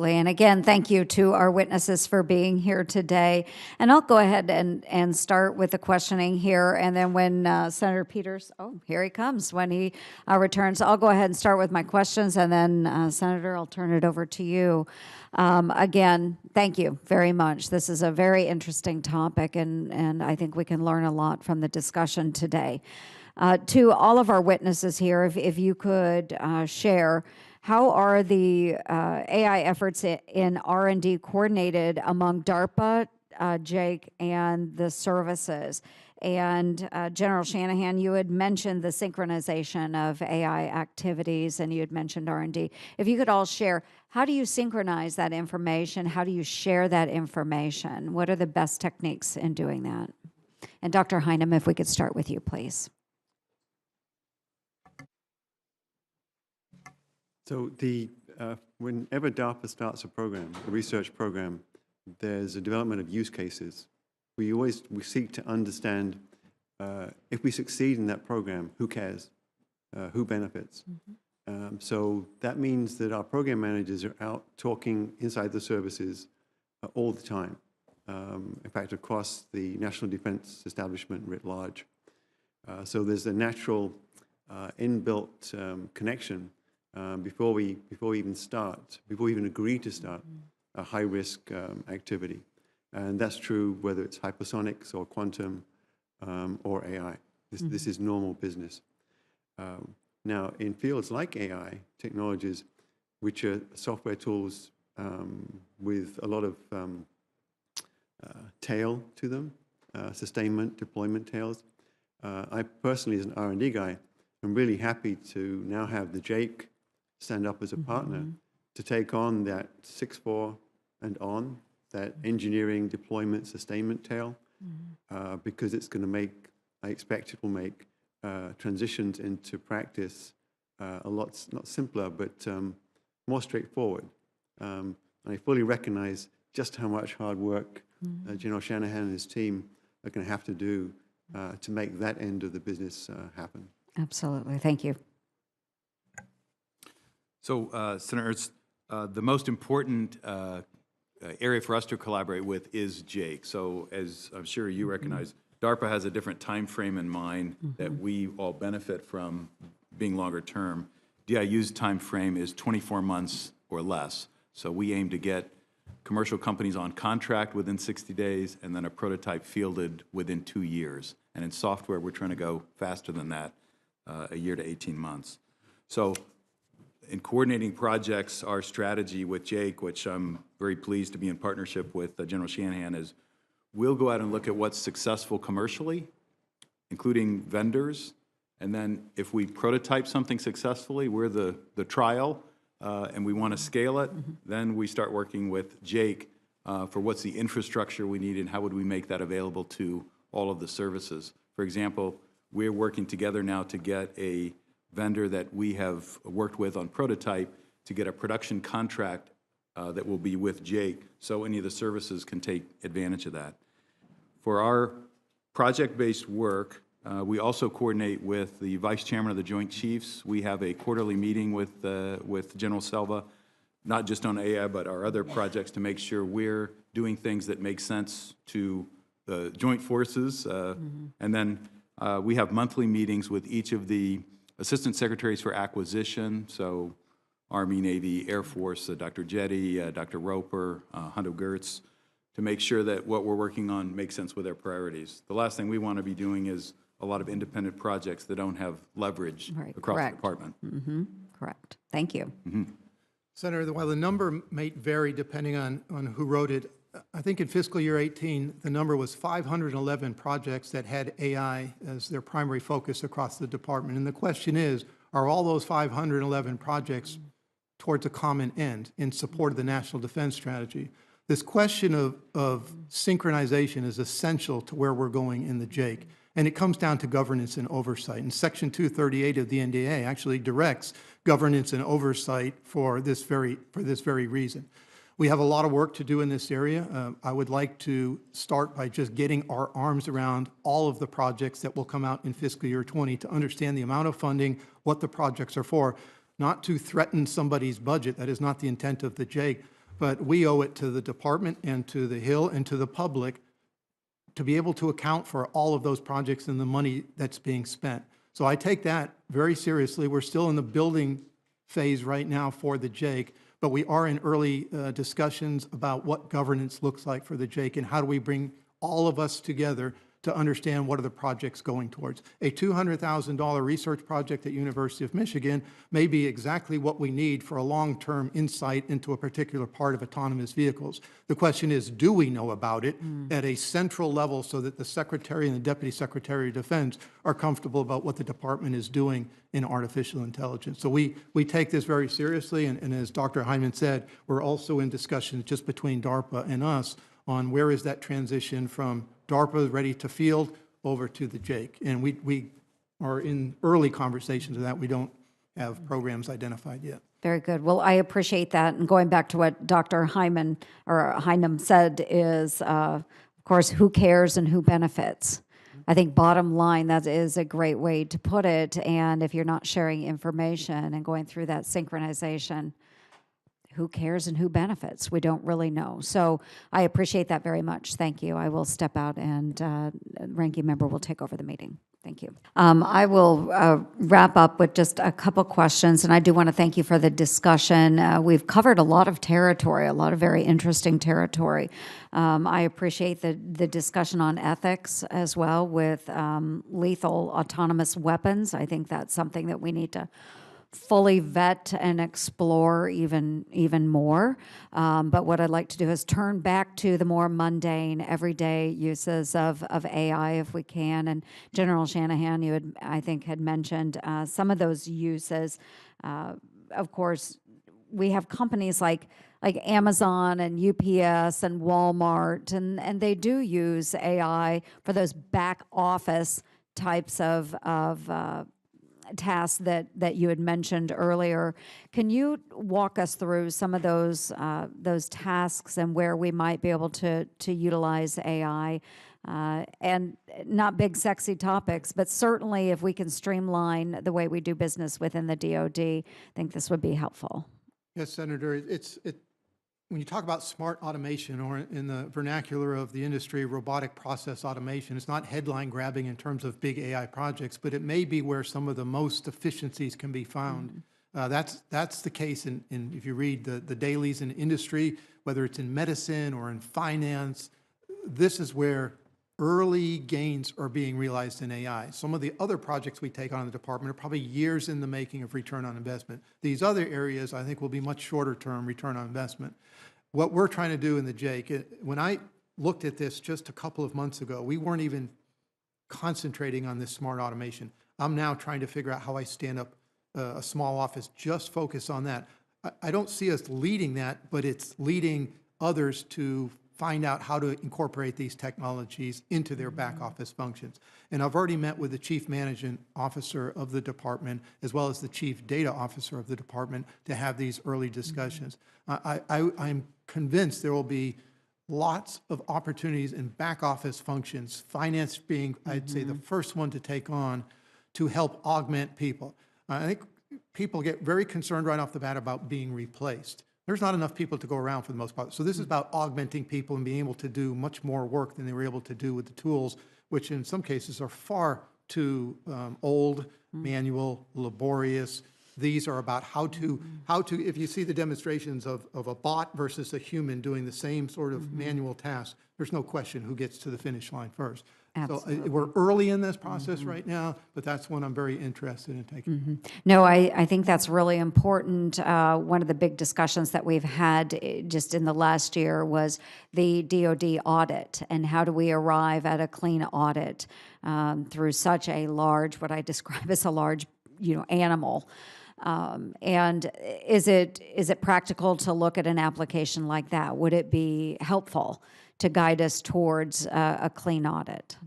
And again, thank you to our witnesses for being here today. And I'll go ahead and start with the questioning here. And then when Senator Peters, oh, here he comes, when he returns, I'll go ahead and start with my questions. And then, Senator, I'll turn it over to you. Again, thank you very much. This is a very interesting topic, and I think we can learn a lot from the discussion today. To all of our witnesses here, if you could share, how are the AI efforts in R&D coordinated among DARPA, Jake, and the services? And General Shanahan, you had mentioned the synchronization of AI activities, and you had mentioned R&D. If you could all share, how do you synchronize that information? How do you share that information? What are the best techniques in doing that? And Dr. Heinem, if we could start with you, please. So whenever DARPA starts a program, a research program, there's a development of use cases. We seek to understand if we succeed in that program, who cares, who benefits. So that means that our program managers are out talking inside the services all the time. In fact, across the national defense establishment writ large. So there's a natural inbuilt connection before we even agree to start a high-risk activity. And that's true whether it's hypersonics or quantum or AI. This is normal business. Now, in fields like AI technologies, which are software tools with a lot of tail to them, sustainment, deployment tails, I personally, as an R&D guy, am really happy to now have the Jake stand up as a partner to take on that 6.4 and on, that engineering, deployment, sustainment tail, because it's going to make, I expect it will make transitions into practice a lot, not simpler, but more straightforward. I fully recognize just how much hard work General Shanahan and his team are going to have to do to make that end of the business happen. Absolutely. Thank you. So, Senator Ernst, the most important area for us to collaborate with is Jake. So, as I'm sure you recognize, DARPA has a different time frame in mind that we all benefit from being longer term. DIU's time frame is 24 months or less. So we aim to get commercial companies on contract within 60 days and then a prototype fielded within 2 years. And in software, we're trying to go faster than that, a year to 18 months. So in coordinating projects, our strategy with Jake, which I'm very pleased to be in partnership with General Shanahan, is we'll go out and look at what's successful commercially, including vendors, and then if we prototype something successfully, we're the trial, and we want to scale it, then we start working with Jake for what's the infrastructure we need and how would we make that available to all of the services. For example, we're working together now to get a vendor that we have worked with on prototype to get a production contract that will be with Jake, so any of the services can take advantage of that. For our project-based work, we also coordinate with the Vice Chairman of the Joint Chiefs. We have a quarterly meeting with General Selva, not just on AI, but our other projects to make sure we're doing things that make sense to the joint forces. And then we have monthly meetings with each of the Assistant Secretaries for Acquisition, so Army, Navy, Air Force, Dr. Jetty, Dr. Roper, Hunter Gertz, to make sure that what we're working on makes sense with their priorities. The last thing we want to be doing is a lot of independent projects that don't have leverage across the department. Correct. Thank you. Senator, while the number may vary depending on who wrote it, I think in fiscal year 18, the number was 511 projects that had AI as their primary focus across the department. And the question is, are all those 511 projects towards a common end in support of the National Defense Strategy? This question of synchronization is essential to where we're going in the Jake. And it comes down to governance and oversight. And Section 238 of the NDA actually directs governance and oversight for this very reason. We have a lot of work to do in this area. I would like to start by just getting our arms around all of the projects that will come out in fiscal year 20 to understand the amount of funding, what the projects are for, not to threaten somebody's budget. That is not the intent of the Jake, but we owe it to the department and to the Hill and to the public to be able to account for all of those projects and the money that's being spent. So I take that very seriously. We're still in the building phase right now for the JAKE, but we are in early discussions about what governance looks like for the JAKE and how do we bring all of us together to understand what are the projects going towards. A $200,000 research project at University of Michigan may be exactly what we need for a long-term insight into a particular part of autonomous vehicles. The question is, do we know about it at a central level so that the Secretary and the Deputy Secretary of Defense are comfortable about what the department is doing in artificial intelligence? So we take this very seriously, and as Dr. Hyman said, we're also in discussions just between DARPA and us on where is that transition from DARPA ready to field over to the JAKE. And we are in early conversations of that. We don't have programs identified yet. Very good. Well, I appreciate that. And going back to what Dr. Hyman or Heinem said is, of course, who cares and who benefits? I think bottom line, that is a great way to put it. And if you're not sharing information and going through that synchronization, who cares and who benefits? We don't really know. So I appreciate that very much. Thank you. I will step out and ranking member will take over the meeting. Thank you. I will wrap up with just a couple questions, and I do want to thank you for the discussion. We've covered a lot of territory, a lot of very interesting territory. I appreciate the discussion on ethics as well with lethal autonomous weapons. I think that's something that we need to fully vet and explore even more. But what I'd like to do is turn back to the more mundane, everyday uses of AI if we can. And General Shanahan, you had, I think, had mentioned some of those uses. Of course, we have companies like Amazon and UPS and Walmart, and they do use AI for those back office types of tasks that you had mentioned earlier. Can you walk us through some of those tasks and where we might be able to utilize AI? And not big, sexy topics, but certainly if we can streamline the way we do business within the DoD, I think this would be helpful. Yes, Senator. When you talk about smart automation, or in the vernacular of the industry, robotic process automation, it's not headline grabbing in terms of big AI projects, but it may be where some of the most efficiencies can be found. That's the case if you read the dailies in industry, whether it's in medicine or in finance. This is where early gains are being realized in AI. Some of the other projects we take on in the department are probably years in the making of return on investment. These other areas, I think, will be much shorter term return on investment. What we're trying to do in the JAKE, when I looked at this just a couple of months ago, we weren't even concentrating on this smart automation. I'm now trying to figure out how I stand up a small office, just focus on that. I don't see us leading that, but it's leading others to find out how to incorporate these technologies into their back office functions. And I've already met with the Chief Management Officer of the department, as well as the Chief Data Officer of the department, to have these early discussions. I'm convinced there will be lots of opportunities in back office functions, finance being, I'd say, the first one to take on, to help augment people. I think people get very concerned right off the bat about being replaced. There's not enough people to go around for the most part. So this is about augmenting people and being able to do much more work than they were able to do with the tools, which in some cases are far too old, manual, laborious. These are about how to, if you see the demonstrations of a bot versus a human doing the same sort of manual task, there's no question who gets to the finish line first. Absolutely. So we're early in this process right now, but that's one I'm very interested in taking. No, I think that's really important. One of the big discussions that we've had just in the last year was the DoD audit, and how do we arrive at a clean audit through such a large, what I describe as a large, animal. And is it practical to look at an application like that? Would it be helpful to guide us towards a clean audit?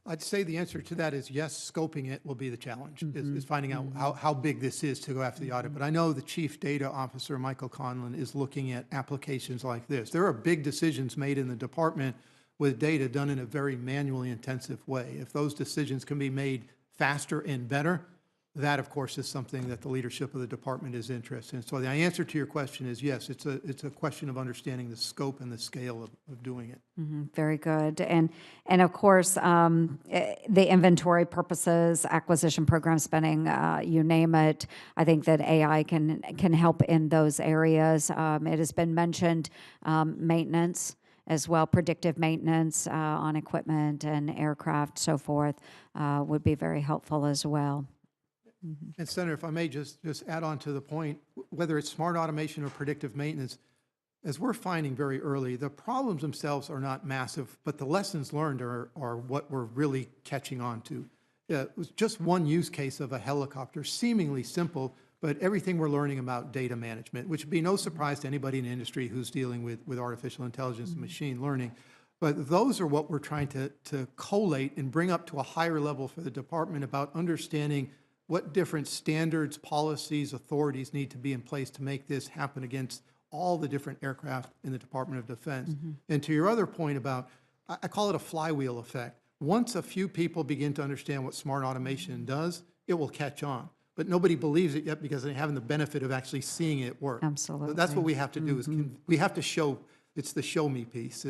I'd say the answer to that is yes. Scoping it will be the challenge, is finding out how big this is to go after the audit. But I know the Chief Data Officer, Michael Conlon, is looking at applications like this. There are big decisions made in the department with data done in a very manually intensive way. If those decisions can be made faster and better, that, of course, is something that the leadership of the department is interested in. So the answer to your question is yes, it's a question of understanding the scope and the scale of doing it. Very good. And of course, the inventory purposes, acquisition program spending, you name it, I think that AI can help in those areas. It has been mentioned, maintenance as well, predictive maintenance on equipment and aircraft, so forth, would be very helpful as well. And Senator, if I may just add on to the point, whether it's smart automation or predictive maintenance, as we're finding very early, the problems themselves are not massive, but the lessons learned are what we're really catching on to. It was just one use case of a helicopter, seemingly simple, but everything we're learning about data management, which would be no surprise to anybody in the industry who's dealing with artificial intelligence and machine learning. But those are what we're trying to collate and bring up to a higher level for the department about understanding what different standards, policies, authorities need to be in place to make this happen against all the different aircraft in the Department of Defense. And to your other point about, I call it a flywheel effect. Once a few people begin to understand what smart automation does, it will catch on. But nobody believes it yet because they haven't the benefit of actually seeing it work. Absolutely. So that's what we have to do, is we have to show, it's the show me piece.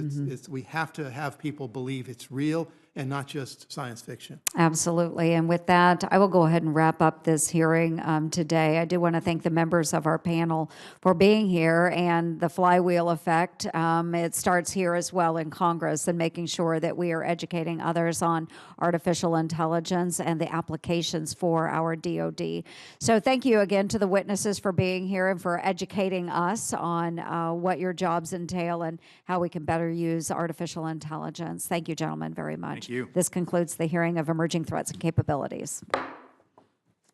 We have to have people believe it's real and not just science fiction. Absolutely. And with that, I will go ahead and wrap up this hearing today. I do want to thank the members of our panel for being here, and the flywheel effect. It starts here as well in Congress, and making sure that we are educating others on artificial intelligence and the applications for our DoD. So thank you again to the witnesses for being here and for educating us on what your jobs entail and how we can better use artificial intelligence. Thank you, gentlemen, very much. Thank you. This concludes the hearing of emerging threats and capabilities.